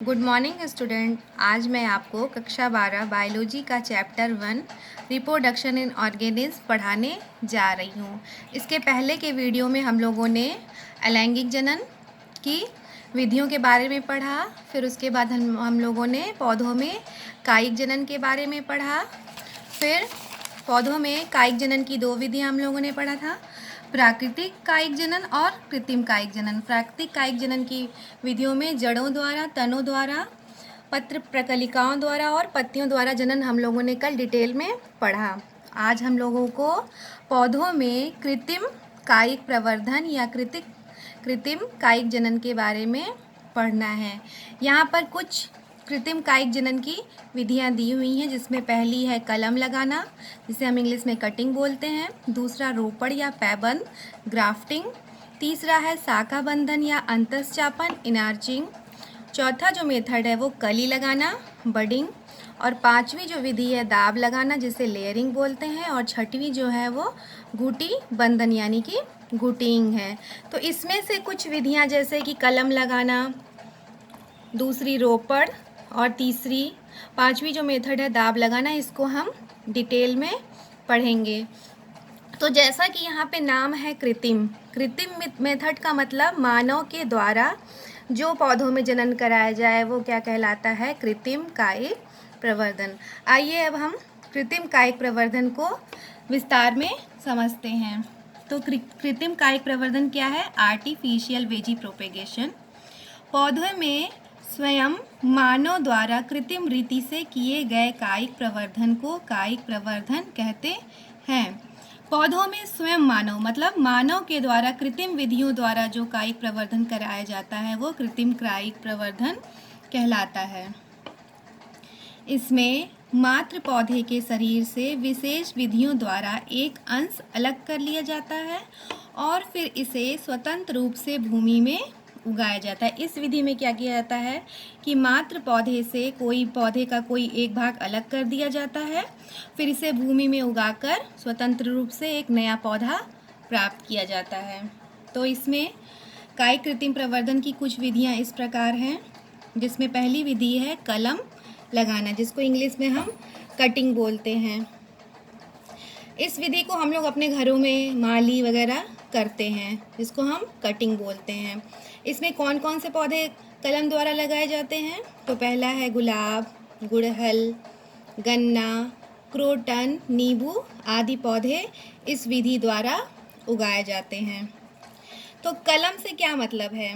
Good morning student. आज मैं आपको कक्षा 12 बायोलॉजी का चैप्टर 1 रिप्रोडक्शन इन ऑर्गेनिज्म पढ़ाने जा रही हूँ। इसके पहले के वीडियो में हम लोगों ने अलैंगिक जनन की विधियों के बारे में पढ़ा। फिर उसके बाद हम लोगों ने पौधों में कायिक जनन के बारे में पढ़ा। फिर पौधों में कायिक जनन की दो विधियाँ हम लोगों ने पढ़ा था, प्राकृतिक कायिक जनन और कृत्रिम कायिक जनन। प्राकृतिक कायिक जनन की विधियों में जड़ों द्वारा, तनों द्वारा, पत्र प्रकलिकाओं द्वारा और पत्तियों द्वारा जनन हम लोगों ने कल डिटेल में पढ़ा। आज हम लोगों को पौधों में कृत्रिम कायिक प्रवर्धन या कृत्रिम कायिक जनन के बारे में पढ़ना है। यहाँ पर कुछ कृत्रिम कायिक जनन की विधियाँ दी हुई हैं, जिसमें पहली है कलम लगाना, जिसे हम इंग्लिश में कटिंग बोलते हैं। दूसरा रोपड़ या पैबंद, ग्राफ्टिंग। तीसरा है शाखा बंधन या अंतःचापन, इनार्चिंग। चौथा जो मेथड है वो कली लगाना, बडिंग। और पांचवी जो विधि है दाब लगाना, जिसे लेयरिंग बोलते हैं। और छठवीं जो है वो गुटी बंधन यानी कि गुटिंग है। तो इसमें से कुछ विधियाँ जैसे कि कलम लगाना, दूसरी रोपड़ और तीसरी पांचवी जो मेथड है दाब लगाना, इसको हम डिटेल में पढ़ेंगे। तो जैसा कि यहाँ पे नाम है कृत्रिम मेथड का मतलब मानव के द्वारा जो पौधों में जनन कराया जाए वो क्या कहलाता है? कृत्रिम कायिक प्रवर्धन। आइए अब हम कृत्रिम कायिक प्रवर्धन को विस्तार में समझते हैं। तो कृत्रिम कायिक प्रवर्धन क्या है? Artificial veggie propagation. पौधों में स्वयं मानव द्वारा कृत्रिम रीति से किए गए कायिक प्रवर्धन को कायिक प्रवर्धन कहते हैं। पौधों में स्वयं मानव मतलब मानव के द्वारा कृत्रिम विधियों द्वारा जो कायिक प्रवर्धन कराया जाता है वो कृत्रिम कायिक प्रवर्धन कहलाता है। इसमें मात्र पौधे के शरीर से विशेष विधियों द्वारा एक अंश अलग कर लिया जाता है और फिर इसे स्वतंत्र रूप से भूमि में उगाया जाता है। इस विधि में क्या किया जाता है कि मात्र पौधे से पौधे का कोई एक भाग अलग कर दिया जाता है, फिर इसे भूमि में उगाकर स्वतंत्र रूप से एक नया पौधा प्राप्त किया जाता है। तो इसमें कायिक कृत्रिम प्रवर्धन की कुछ विधियां इस प्रकार हैं, जिसमें पहली विधि है कलम लगाना, जिसको इंग्लिश में हम कटिंग बोलते हैं। इस विधि को हम लोग अपने घरों में माली वगैरह करते हैं, जिसको हम कटिंग बोलते हैं। इसमें कौन कौन से पौधे कलम द्वारा लगाए जाते हैं? तो पहला है गुलाब, गुड़हल, गन्ना, क्रोटन, नींबू आदि पौधे इस विधि द्वारा उगाए जाते हैं। तो कलम से क्या मतलब है?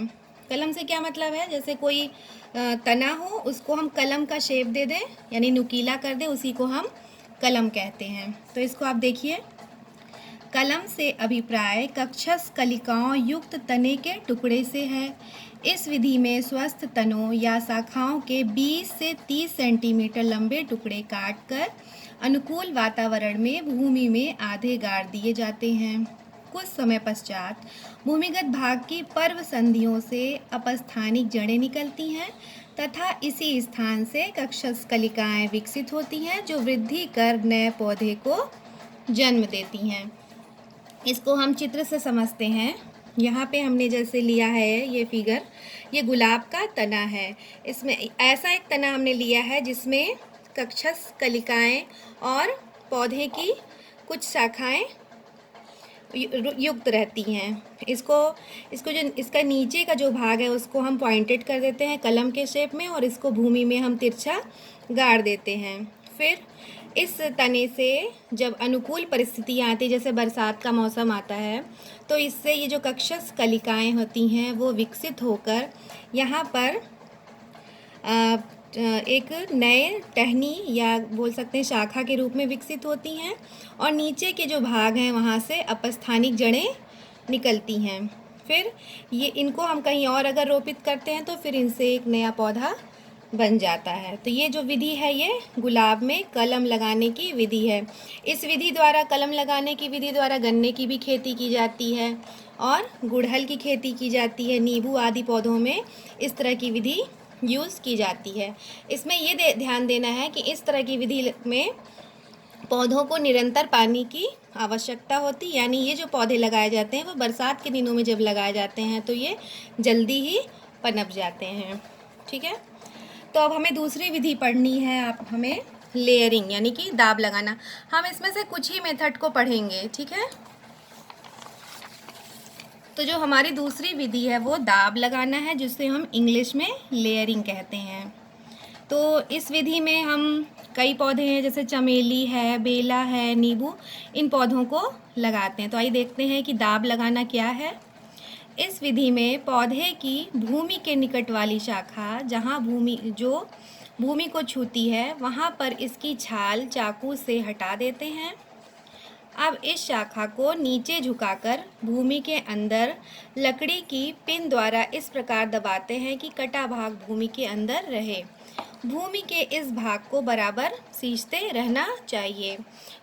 कलम से क्या मतलब है? जैसे कोई तना हो, उसको हम कलम का शेप दे दें यानी नुकीला कर दें, उसी को हम कलम कहते हैं। तो इसको आप देखिए, कलम से अभिप्राय कक्षस कलिकाओं युक्त तने के टुकड़े से है। इस विधि में स्वस्थ तनों या शाखाओं के 20 से 30 सेंटीमीटर लंबे टुकड़े काटकर अनुकूल वातावरण में भूमि में आधे गाड़ दिए जाते हैं। कुछ समय पश्चात भूमिगत भाग की पर्व संधियों से अपस्थानिक जड़ें निकलती हैं तथा इसी स्थान से कक्षस कलिकाएं विकसित होती हैं, जो वृद्धि कर नए पौधे को जन्म देती हैं। इसको हम चित्र से समझते हैं। यहाँ पे हमने जैसे लिया है ये फिगर, ये गुलाब का तना है। इसमें ऐसा एक तना हमने लिया है जिसमें कक्षस कलिकाएं और पौधे की कुछ शाखाएं युक्त रहती हैं। इसको जो इसका नीचे का जो भाग है उसको हम पॉइंटेड कर देते हैं कलम के शेप में और इसको भूमि में हम तिरछा गाड़ देते हैं। फिर इस तने से जब अनुकूल परिस्थितियाँ आती, जैसे बरसात का मौसम आता है, तो इससे ये जो कक्षस कलिकाएं होती हैं वो विकसित होकर यहाँ पर एक नए टहनी या बोल सकते हैं शाखा के रूप में विकसित होती हैं और नीचे के जो भाग हैं वहाँ से अपस्थानिक जड़ें निकलती हैं। फिर ये इनको हम कहीं और अगर रोपित करते हैं तो फिर इनसे एक नया पौधा बन जाता है। तो ये जो विधि है ये गुलाब में कलम लगाने की विधि है। इस विधि द्वारा, कलम लगाने की विधि द्वारा गन्ने की भी खेती की जाती है और गुड़हल की खेती की जाती है। नींबू आदि पौधों में इस तरह की विधि यूज़ की जाती है। इसमें ये ध्यान देना है कि इस तरह की विधि में पौधों को निरंतर पानी की आवश्यकता होती, यानी ये जो पौधे लगाए जाते हैं वो बरसात के दिनों में जब लगाए जाते हैं तो ये जल्दी ही पनप जाते हैं। ठीक है। तो अब हमें दूसरी विधि पढ़नी है, आप हमें लेयरिंग यानी कि दाब लगाना। हम इसमें से कुछ ही मेथड को पढ़ेंगे, ठीक है। तो जो हमारी दूसरी विधि है वो दाब लगाना है, जिसे हम इंग्लिश में लेयरिंग कहते हैं। तो इस विधि में हम कई पौधे हैं, जैसे चमेली है, बेला है, नींबू, इन पौधों को लगाते हैं। तो आइए देखते हैं कि दाब लगाना क्या है। इस विधि में पौधे की भूमि के निकट वाली शाखा, जहाँ भूमि को छूती है, वहाँ पर इसकी छाल चाकू से हटा देते हैं। अब इस शाखा को नीचे झुकाकर भूमि के अंदर लकड़ी की पिन द्वारा इस प्रकार दबाते हैं कि कटा भाग भूमि के अंदर रहे। भूमि के इस भाग को बराबर सींचते रहना चाहिए।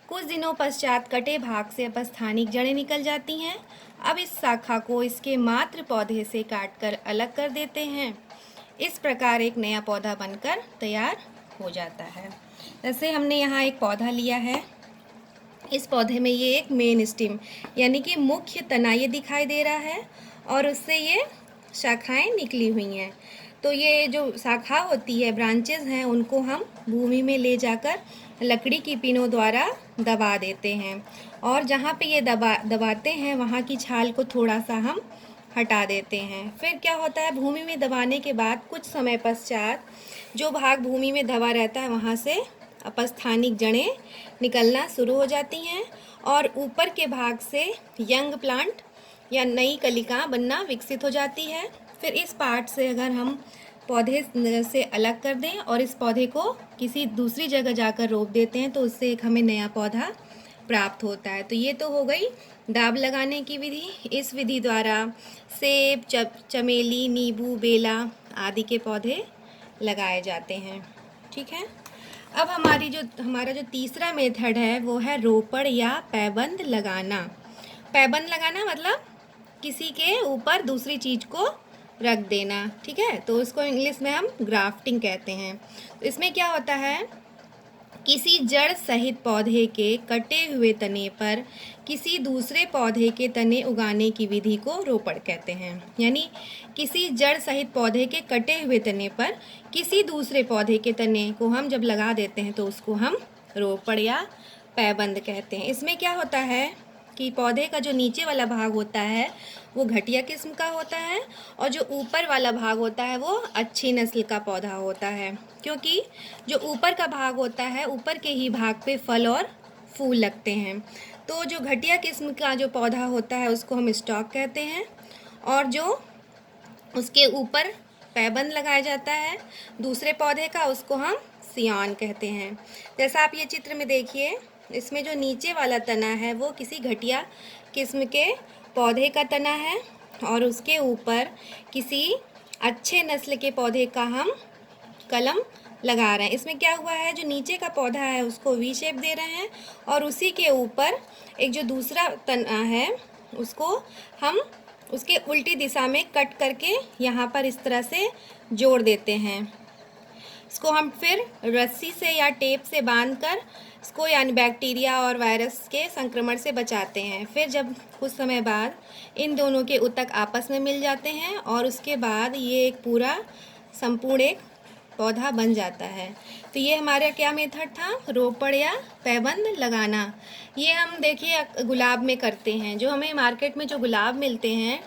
कुछ दिनों पश्चात कटे भाग से अपस्थानिक जड़ें निकल जाती हैं। अब इस शाखा को इसके मात्र पौधे से काटकर अलग कर देते हैं। इस प्रकार एक नया पौधा बनकर तैयार हो जाता है। जैसे हमने यहाँ एक पौधा लिया है, इस पौधे में ये एक मेन स्टेम यानी कि मुख्य तना ये दिखाई दे रहा है और उससे ये शाखाएं निकली हुई हैं। तो ये जो शाखा होती है, ब्रांचेस हैं, उनको हम भूमि में ले जाकर लकड़ी की पिनों द्वारा दबा देते हैं और जहाँ पे ये दबाते हैं वहाँ की छाल को थोड़ा सा हम हटा देते हैं। फिर क्या होता है, भूमि में दबाने के बाद कुछ समय पश्चात जो भाग भूमि में दबा रहता है वहाँ से अपस्थानिक जड़ें निकलना शुरू हो जाती हैं और ऊपर के भाग से यंग प्लांट या नई कलिका बनना विकसित हो जाती है। फिर इस पार्ट से अगर हम पौधे से अलग कर दें और इस पौधे को किसी दूसरी जगह जाकर रोप देते हैं तो उससे एक हमें नया पौधा प्राप्त होता है। तो ये तो हो गई दाब लगाने की विधि। इस विधि द्वारा सेब, चमेली, नींबू, बेला आदि के पौधे लगाए जाते हैं, ठीक है। अब हमारा जो तीसरा मेथड है वो है रोपड़ या पैबंद लगाना। पैबंद लगाना मतलब किसी के ऊपर दूसरी चीज़ को रख देना, ठीक है। तो उसको इंग्लिश में हम ग्राफ्टिंग कहते हैं। तो इसमें क्या होता है, किसी जड़ सहित पौधे के कटे हुए तने पर किसी दूसरे पौधे के तने उगाने की विधि को रोपड़ कहते हैं। यानी किसी जड़ सहित पौधे के कटे हुए तने पर किसी दूसरे पौधे के तने को हम जब लगा देते हैं तो उसको हम रोपड़ या पैबंद कहते हैं। इसमें क्या होता है कि पौधे का जो नीचे वाला भाग होता है वो घटिया किस्म का होता है और जो ऊपर वाला भाग होता है वो अच्छी नस्ल का पौधा होता है, क्योंकि जो ऊपर का भाग होता है, ऊपर के ही भाग पे फल और फूल लगते हैं। तो जो घटिया किस्म का जो पौधा होता है उसको हम स्टॉक कहते हैं और जो उसके ऊपर पैबंद लगाया जाता है दूसरे पौधे का, उसको हम सियान कहते हैं। जैसा आप ये चित्र में देखिए, इसमें जो नीचे वाला तना है वो किसी घटिया किस्म के पौधे का तना है और उसके ऊपर किसी अच्छे नस्ल के पौधे का हम कलम लगा रहे हैं। इसमें क्या हुआ है, जो नीचे का पौधा है उसको वी शेप दे रहे हैं और उसी के ऊपर एक जो दूसरा तना है उसको हम उसके उल्टी दिशा में कट करके यहाँ पर इस तरह से जोड़ देते हैं। इसको हम फिर रस्सी से या टेप से बांधकर इसको यानी बैक्टीरिया और वायरस के संक्रमण से बचाते हैं। फिर जब कुछ समय बाद इन दोनों के ऊतक आपस में मिल जाते हैं और उसके बाद ये एक पूरा संपूर्ण एक पौधा बन जाता है। तो ये हमारा क्या मेथड था, रोपड़ या पैबंद लगाना। ये हम देखिए गुलाब में करते हैं। जो हमें मार्केट में जो गुलाब मिलते हैं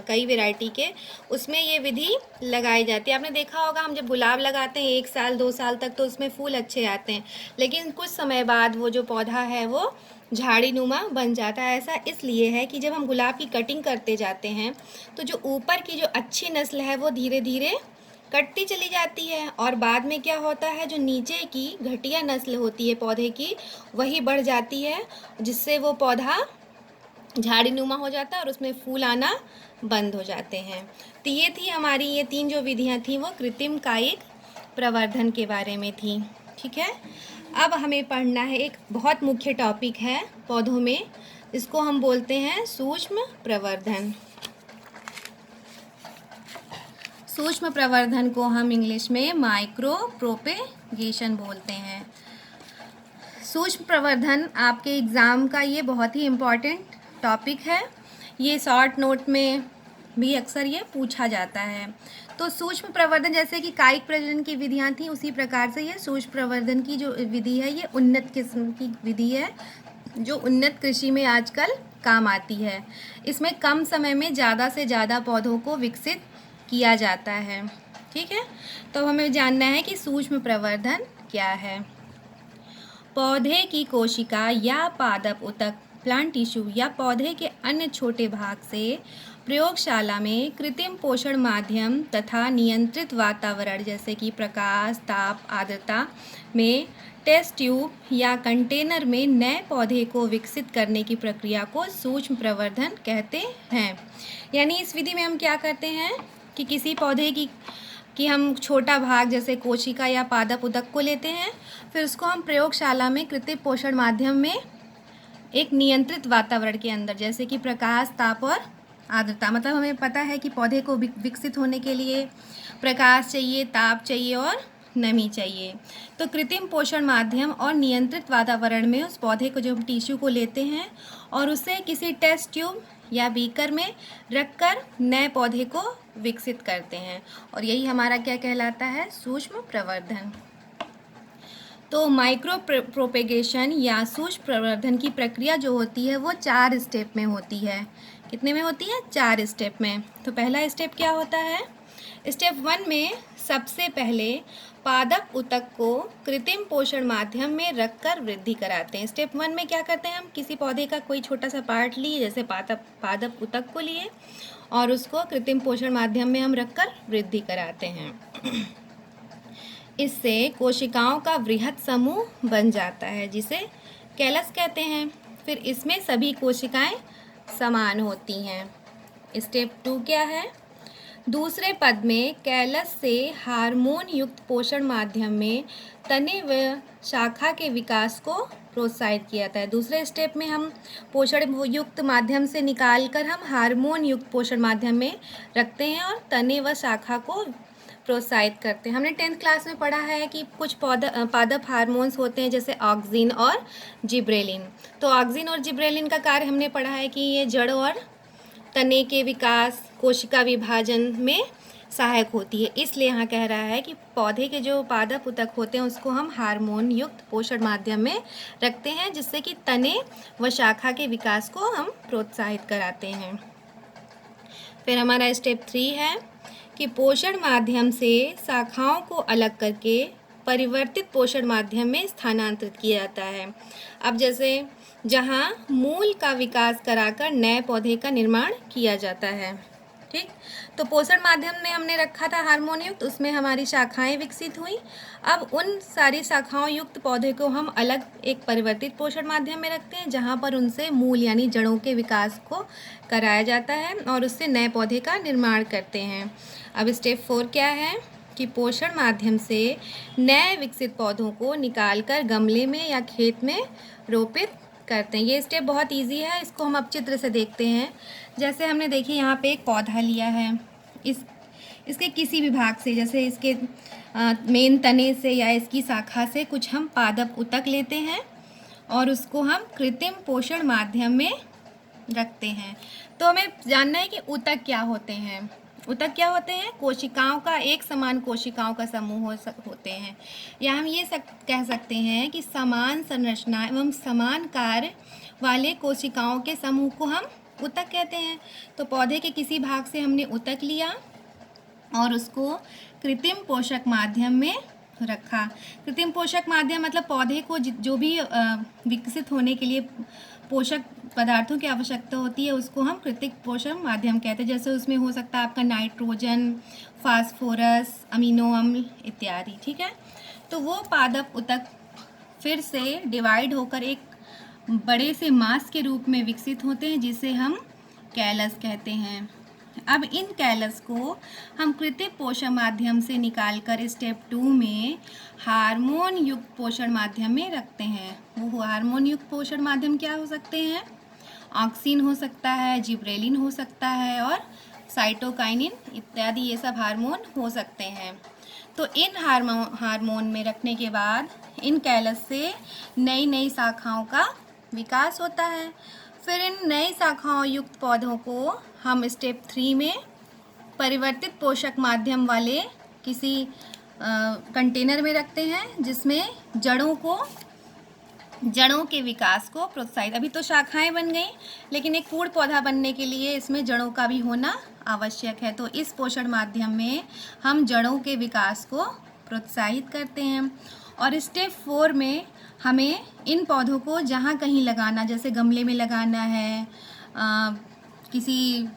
कई वैरायटी के, उसमें ये विधि लगाई जाती है। आपने देखा होगा हम जब गुलाब लगाते हैं 1 साल 2 साल तक तो उसमें फूल अच्छे आते हैं, लेकिन कुछ समय बाद वो जो पौधा है वो झाड़ी नुमा बन जाता है। ऐसा इसलिए है कि जब हम गुलाब की कटिंग करते जाते हैं तो जो ऊपर की जो अच्छी नस्ल है वो धीरे धीरे कटती चली जाती है और बाद में क्या होता है, जो नीचे की घटिया नस्ल होती है पौधे की वही बढ़ जाती है, जिससे वो पौधा झाड़ी नुमा हो जाता है और उसमें फूल आना बंद हो जाते हैं। तो ये थी हमारी ये 3 जो विधियाँ थी वो कृत्रिम कायिक प्रवर्धन के बारे में थी, ठीक है। अब हमें पढ़ना है एक बहुत मुख्य टॉपिक है पौधों में, इसको हम बोलते हैं सूक्ष्म प्रवर्धन। सूक्ष्म प्रवर्धन को हम इंग्लिश में माइक्रो प्रोपेगेशन बोलते हैं। सूक्ष्म प्रवर्धन आपके एग्ज़ाम का ये बहुत ही इम्पॉर्टेंट टॉपिक है। ये शॉर्ट नोट में भी अक्सर ये पूछा जाता है। तो सूक्ष्म प्रवर्धन जैसे कि कायिक प्रजनन की विधियां थी, उसी प्रकार से ये सूक्ष्म प्रवर्धन की जो विधि है ये उन्नत किस्म की विधि है जो उन्नत कृषि में आजकल काम आती है। इसमें कम समय में ज़्यादा से ज़्यादा पौधों को विकसित किया जाता है। ठीक है, तो हमें जानना है कि सूक्ष्म प्रवर्धन क्या है। पौधे की कोशिका या पादप ऊतक, प्लांट टिश्यू या पौधे के अन्य छोटे भाग से प्रयोगशाला में कृत्रिम पोषण माध्यम तथा नियंत्रित वातावरण जैसे कि प्रकाश, ताप, आर्द्रता में टेस्ट ट्यूब या कंटेनर में नए पौधे को विकसित करने की प्रक्रिया को सूक्ष्म प्रवर्धन कहते हैं। यानी इस विधि में हम क्या करते हैं कि किसी पौधे की हम छोटा भाग जैसे कोशिका या पादप ऊतक को लेते हैं, फिर उसको हम प्रयोगशाला में कृत्रिम पोषण माध्यम में एक नियंत्रित वातावरण के अंदर जैसे कि प्रकाश, ताप और आर्द्रता, मतलब हमें पता है कि पौधे को विकसित होने के लिए प्रकाश चाहिए, ताप चाहिए और नमी चाहिए। तो कृत्रिम पोषण माध्यम और नियंत्रित वातावरण में उस पौधे को जो हम टिश्यू को लेते हैं और उसे किसी टेस्ट ट्यूब या बीकर में रखकर नए पौधे को विकसित करते हैं, और यही हमारा क्या कहलाता है, सूक्ष्म प्रवर्धन। तो माइक्रो प्रोपेगेशन या सूक्ष्म प्रवर्धन की प्रक्रिया जो होती है वो 4 स्टेप में होती है। कितने में होती है? 4 स्टेप में। तो पहला स्टेप क्या होता है? स्टेप 1 में सबसे पहले पादप ऊतक को कृत्रिम पोषण माध्यम में रखकर वृद्धि कराते हैं। स्टेप 1 में क्या करते हैं, हम किसी पौधे का कोई छोटा सा पार्ट लिए, जैसे पादप ऊतक को लिए और उसको कृत्रिम पोषण माध्यम में हम रखकर वृद्धि कराते हैं। इससे कोशिकाओं का वृहद समूह बन जाता है जिसे कैलस कहते हैं। फिर इसमें सभी कोशिकाएं समान होती हैं। स्टेप 2 क्या है? दूसरे पद में कैलस से हार्मोन युक्त पोषण माध्यम में तने व शाखा के विकास को प्रोत्साहित किया जाता है। दूसरे स्टेप में हम पोषण युक्त माध्यम से निकालकर हम हार्मोन युक्त पोषण माध्यम में रखते हैं और तने व शाखा को प्रोत्साहित करते हैं। हमने 10th क्लास में पढ़ा है कि कुछ पादप हार्मोन्स होते हैं जैसे ऑक्सिन और जिब्रेलिन। तो ऑक्सिन और जिब्रेलिन का कार्य हमने पढ़ा है कि ये जड़ और तने के विकास, कोशिका विभाजन में सहायक होती है। इसलिए यहाँ कह रहा है कि पौधे के जो पादप ऊतक होते हैं उसको हम हार्मोन युक्त पोषण माध्यम में रखते हैं जिससे कि तने व शाखा के विकास को हम प्रोत्साहित कराते हैं। फिर हमारा स्टेप 3 है कि पोषण माध्यम से शाखाओं को अलग करके परिवर्तित पोषण माध्यम में स्थानांतरित किया जाता है। अब जैसे जहाँ मूल का विकास कराकर नए पौधे का निर्माण किया जाता है। ठीक, तो पोषण माध्यम में हमने रखा था हार्मोन युक्त, उसमें हमारी शाखाएं विकसित हुई। अब उन सारी शाखाओं युक्त पौधे को हम अलग एक परिवर्तित पोषण माध्यम में रखते हैं जहाँ पर उनसे मूल यानी जड़ों के विकास को कराया जाता है और उससे नए पौधे का निर्माण करते हैं। अब स्टेप 4 क्या है कि पोषण माध्यम से नए विकसित पौधों को निकालकर गमले में या खेत में रोपित करते हैं। ये स्टेप बहुत इजी है, इसको हम अब चित्र से देखते हैं। जैसे हमने देखिए यहाँ पे एक पौधा लिया है, इसके किसी भी भाग से, जैसे इसके मेन तने से या इसकी शाखा से कुछ हम पादप ऊतक लेते हैं और उसको हम कृत्रिम पोषण माध्यम में रखते हैं। तो हमें जानना है कि ऊतक क्या होते हैं। ऊतक क्या होते हैं? कोशिकाओं का एक समान कोशिकाओं का समूह होते हैं, या हम ये कह सकते हैं कि समान संरचना एवं समान कार्य वाले कोशिकाओं के समूह को हम ऊतक कहते हैं। तो पौधे के किसी भाग से हमने ऊतक लिया और उसको कृत्रिम पोषक माध्यम में रखा। कृत्रिम पोषक माध्यम मतलब पौधे को जो भी विकसित होने के लिए पोषक पदार्थों की आवश्यकता होती है उसको हम कृत्रिम पोषक माध्यम कहते हैं। जैसे उसमें हो सकता है आपका नाइट्रोजन, फास्फोरस, अमीनो अम्ल इत्यादि। ठीक है, तो वो पादप ऊतक फिर से डिवाइड होकर एक बड़े से मास के रूप में विकसित होते हैं जिसे हम कैलस कहते हैं। अब इन कैलस को हम कृत्रिम पोषण माध्यम से निकालकर स्टेप 2 में हार्मोन युक्त पोषण माध्यम में रखते हैं। वो हार्मोन युक्त पोषण माध्यम क्या हो सकते हैं? ऑक्सिन हो सकता है, जिब्रेलिन हो सकता है और साइटोकाइनिन इत्यादि, ये सब हार्मोन हो सकते हैं। तो इन हार्मोन में रखने के बाद इन कैलस से नई नई शाखाओं का विकास होता है। फिर इन नई शाखाओं युक्त पौधों को हम स्टेप 3 में परिवर्तित पोषक माध्यम वाले किसी कंटेनर में रखते हैं जिसमें जड़ों के विकास को प्रोत्साहित। अभी तो शाखाएं बन गई, लेकिन एक पूर्ण पौधा बनने के लिए इसमें जड़ों का भी होना आवश्यक है। तो इस पोषण माध्यम में हम जड़ों के विकास को प्रोत्साहित करते हैं। और स्टेप 4 में हमें इन पौधों को जहाँ कहीं लगाना, जैसे गमले में लगाना है, किसी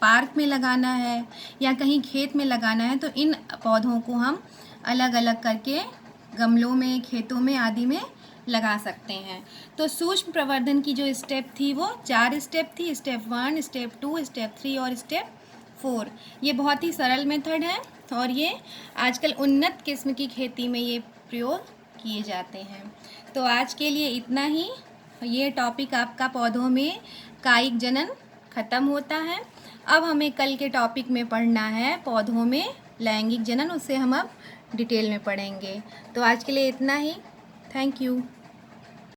पार्क में लगाना है या कहीं खेत में लगाना है, तो इन पौधों को हम अलग अलग करके गमलों में, खेतों में आदि में लगा सकते हैं। तो सूक्ष्म प्रवर्धन की जो स्टेप थी वो 4 स्टेप थी। स्टेप 1, स्टेप 2, स्टेप 3 और स्टेप 4। ये बहुत ही सरल मेथड है और ये आजकल उन्नत किस्म की खेती में ये प्रयोग किए जाते हैं। तो आज के लिए इतना ही। ये टॉपिक आपका पौधों में कायिक जनन ख़त्म होता है। अब हमें कल के टॉपिक में पढ़ना है पौधों में लैंगिक जनन, उसे हम अब डिटेल में पढ़ेंगे। तो आज के लिए इतना ही। Thank you.